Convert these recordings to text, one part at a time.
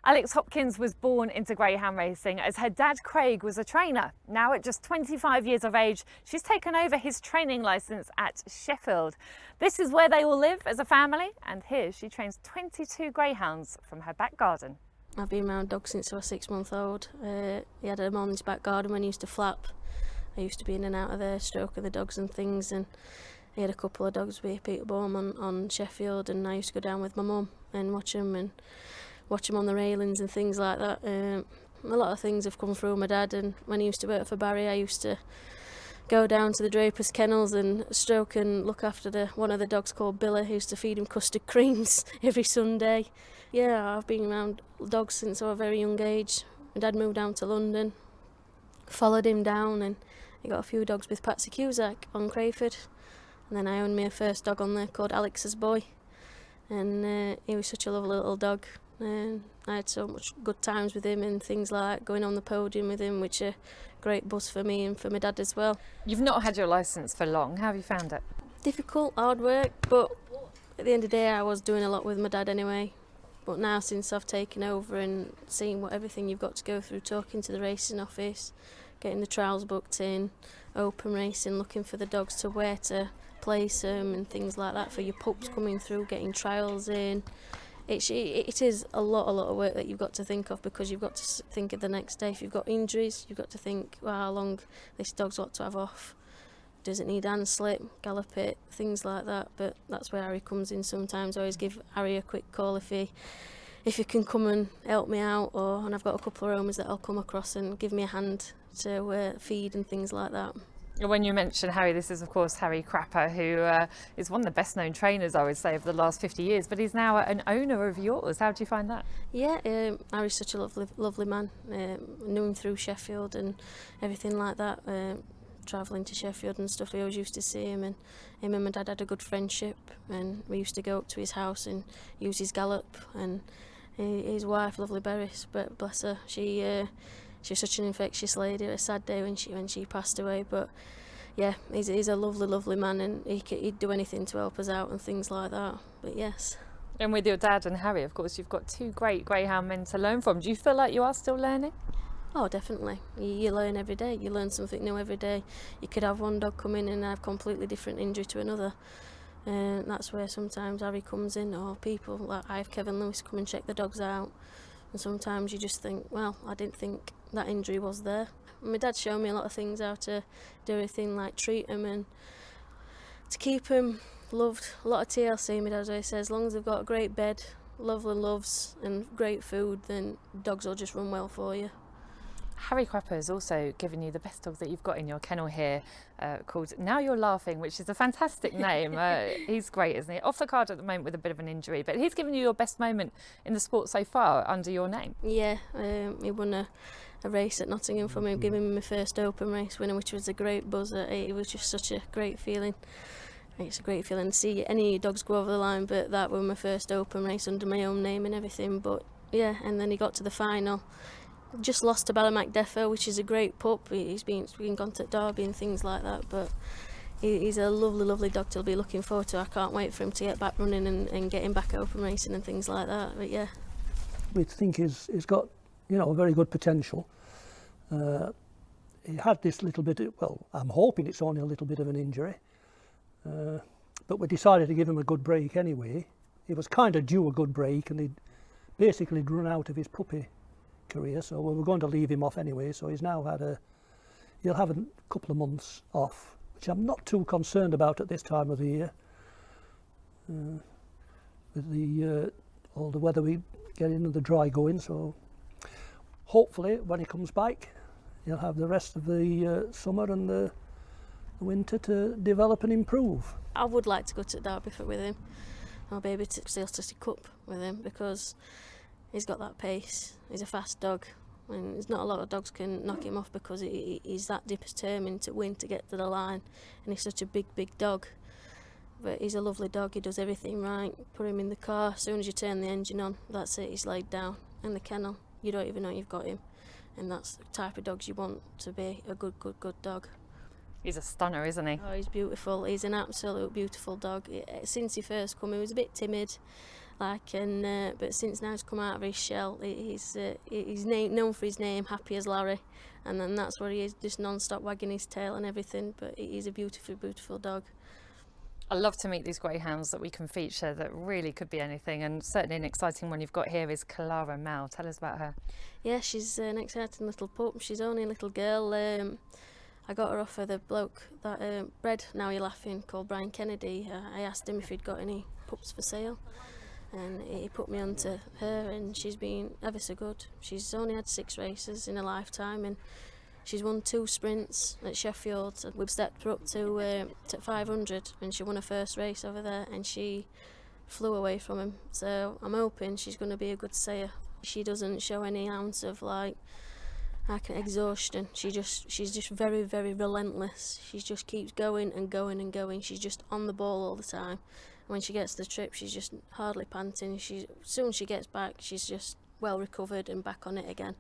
Alex Hopkins was born into greyhound racing as her dad Craig was a trainer. Now at just 25 years of age, she's taken over his training licence at Sheffield. This is where they all live as a family, and here she trains 22 greyhounds from her back garden. I've been around dogs since I was 6-month-old. He had them on his back garden when he used to flap. I used to be in and out of there, stroking the dogs and things, and he had a couple of dogs with Peter Baum on Sheffield, and I used to go down with my mum and watch them on the railings and things like that. A lot of things have come through my dad, and when he used to work for Barry, I used to go down to the Draper's kennels and stroke and look after one of the dogs called Billy, who used to feed him custard creams every Sunday. Yeah, I've been around dogs since I was a very young age. My dad moved down to London, followed him down, and he got a few dogs with Patsy Cusack on Crayford. And then I owned my first dog on there called Alex's Boy, and he was such a lovely little dog. And I had so much good times with him and things like that, going on the podium with him, which are great buzz for me and for my dad as well. You've not had your licence for long. How have you found it? Difficult, hard work, but at the end of the day I was doing a lot with my dad anyway. But now, since I've taken over and seen everything you've got to go through, talking to the racing office, getting the trials booked in, open racing, looking for the dogs to where to place them and things like that for your pups coming through, getting trials in. It is a lot of work that you've got to think of, because you've got to think of the next day. If you've got injuries, you've got to think, well, how long this dog's got to have off. Does it need hand slip, gallop it, things like that. But that's where Harry comes in sometimes. I always give Harry a quick call if he can come and help me out, and I've got a couple of roamers that I'll come across and give me a hand to feed and things like that. When you mention Harry, this is of course Harry Crapper, who is one of the best known trainers, I would say, over the last 50 years, but he's now an owner of yours. How do you find that? Yeah, Harry's such a lovely man. Knew him through Sheffield and everything like that. Travelling to Sheffield and stuff, we always used to see him, and him and my dad had a good friendship, and we used to go up to his house and use his gallop, and his wife, lovely Beres, but bless her, she was such an infectious lady. A sad day when she passed away, but yeah, he's a lovely man, and he'd do anything to help us out and things like that. But yes. And with your dad and Harry, of course, you've got two great greyhound men to learn from. Do you feel like you are still learning? Oh, definitely. You learn every day. You learn something new every day. You could have one dog come in and have completely different injury to another. And that's where sometimes Harry comes in, or people like I have Kevin Lewis come and check the dogs out. And sometimes you just think, well, I didn't think that injury was there. My dad showed me a lot of things, how to do everything, like treat them and to keep them loved. A lot of TLC, my dad always says, as long as they've got a great bed, lovely loves and great food, then dogs will just run well for you. Harry Crapper has also given you the best dog that you've got in your kennel here, called Now You're Laughing, which is a fantastic name. He's great, isn't he? Off the card at the moment with a bit of an injury, but he's given you your best moment in the sport so far under your name. Yeah, he won a race at Nottingham for me, giving me my first open race winner, which was a great buzz. It was just such a great feeling. It's a great feeling to see any dogs go over the line, but that was my first open race under my own name and everything. But yeah, and then he got to the final. Just lost to Ballymacdeffer, which is a great pup. He's been gone to Derby and things like that, but he's a lovely dog to be looking forward to. I can't wait for him to get back running and get him back open racing and things like that. But yeah, we think he's got, a very good potential. He had this little bit, I'm hoping it's only a little bit of an injury, but we decided to give him a good break anyway. He was kind of due a good break, and he'd basically run out of his puppy career, so we were going to leave him off anyway. So he'll have a couple of months off, which I'm not too concerned about at this time of the year. With all the weather we get into the dry going, so hopefully when he comes back he'll have the rest of the summer and the winter to develop and improve. I would like to go to Derby with him, or maybe to Steel City Cup with him, because he's got that pace. He's a fast dog, and there's not a lot of dogs can knock him off, because he's that determined to win, to get to the line, and he's such a big dog. But he's a lovely dog. He does everything right. Put him in the car, as soon as you turn the engine on, that's it, he's laid down. In the kennel, you don't even know you've got him, and that's the type of dogs you want to be a good dog. He's a stunner, isn't he? Oh, he's beautiful. He's an absolute beautiful dog. Since he first come, he was a bit timid, But since now he's come out of his shell, he's known for his name, Happy as Larry, and then that's where he is, just non-stop wagging his tail and everything. But he's a beautiful, beautiful dog. I love to meet these greyhounds that we can feature that really could be anything, and certainly an exciting one you've got here is KILARA Mel. Tell us about her. Yeah, she's an exciting little pup. She's only a little girl. I got her off of the bloke that bred Now You're Laughing, called Brian Kennedy. I asked him if he'd got any pups for sale, and he put me onto her, and she's been ever so good. She's only had 6 races in her lifetime, and she's won 2 sprints at Sheffield. We've stepped her up to 500, and she won her first race over there, and she flew away from him. So I'm hoping she's going to be a good sayer. She doesn't show any ounce of exhaustion. She's just very, very relentless. She just keeps going and going and going. She's just on the ball all the time. When she gets to the trip, she's just hardly panting. As soon as she gets back, she's just well recovered and back on it again.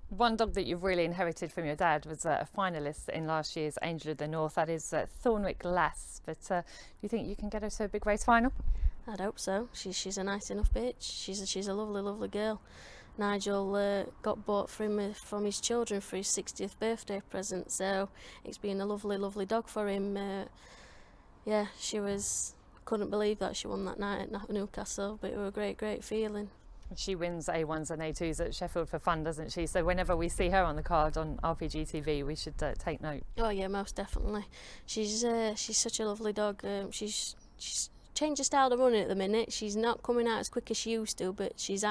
One dog that you've really inherited from your dad was a finalist in last year's Angel of the North. That is Thornwick Lass. But do you think you can get her to a big race final? I'd hope so. She's a nice enough bitch. She's a lovely, lovely girl. Nigel got bought for him from his children for his 60th birthday present, so it's been a lovely, lovely dog for him. Yeah, couldn't believe that she won that night at Newcastle, but it was a great, great feeling. She wins A1s and A2s at Sheffield for fun, doesn't she? So whenever we see her on the card on RPG TV, we should take note. Oh yeah, most definitely. She's such a lovely dog. She's changed her style of running at the minute. She's not coming out as quick as she used to, but she's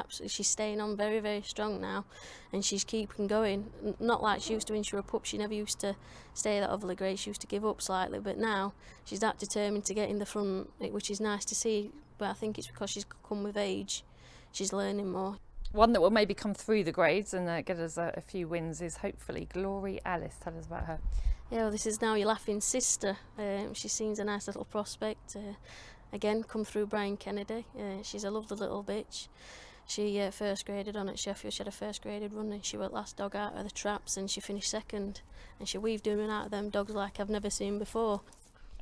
staying on very, very strong now, and she's keeping going. Not like she used to when she was a pup. She never used to stay that overly great. She used to give up slightly, but now she's that determined to get in the front, which is nice to see. But I think it's because she's come with age. She's learning more. One that will maybe come through the grades and get us a few wins is hopefully Glory Alice. Tell us about her. Yeah, well, this is Now You're Laughing sister. She seems a nice little prospect. Again, come through Brian Kennedy. She's a lovely little bitch. She first graded on at Sheffield. She had a first graded run, and she was last dog out of the traps, and she finished second. And she weaved in and out of them dogs like I've never seen before.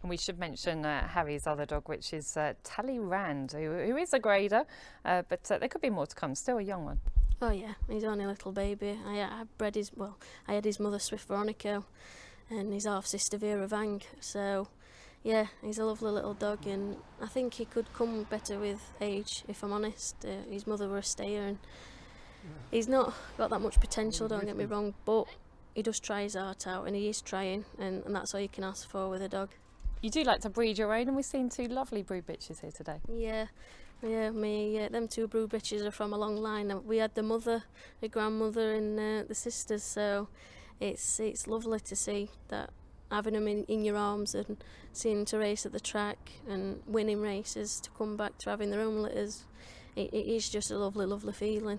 And we should mention Harry's other dog, which is TALLEYRAND, who is a grader, but there could be more to come. Still a young one. Oh yeah, he's only a little baby. I had his mother Swift Veronica, and his half sister Vera Vang. So yeah, he's a lovely little dog, and I think he could come better with age, if I'm honest. His mother was a stayer, and he's not got that much potential, don't get me wrong, but he does try his heart out, and he is trying, and that's all you can ask for with a dog. You do like to breed your own, and we've seen 2 lovely brood bitches here today. Yeah, them 2 brood bitches are from a long line. We had the mother, the grandmother, and the sisters, so it's lovely to see that, having them in your arms and seeing them to race at the track and winning races, to come back to having their own litters. It is just a lovely, lovely feeling.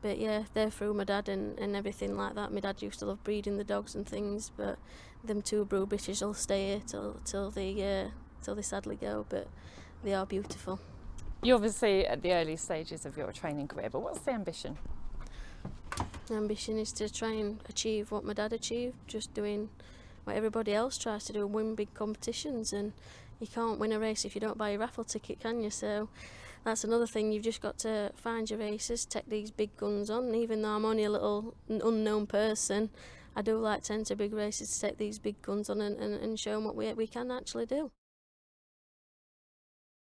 But yeah, they're through my dad and everything like that. My dad used to love breeding the dogs and things, but them 2 brood bitches will stay here till they sadly go. But they are beautiful. You're obviously at the early stages of your training career, but what's the ambition? The ambition is to try and achieve what my dad achieved, just doing what everybody else tries to do, win big competitions. And you can't win a race if you don't buy a raffle ticket, can you? So that's another thing. You've just got to find your races, take these big guns on. Even though I'm only a little unknown person, I do like to enter big races, to take these big guns on and show them what we can actually do.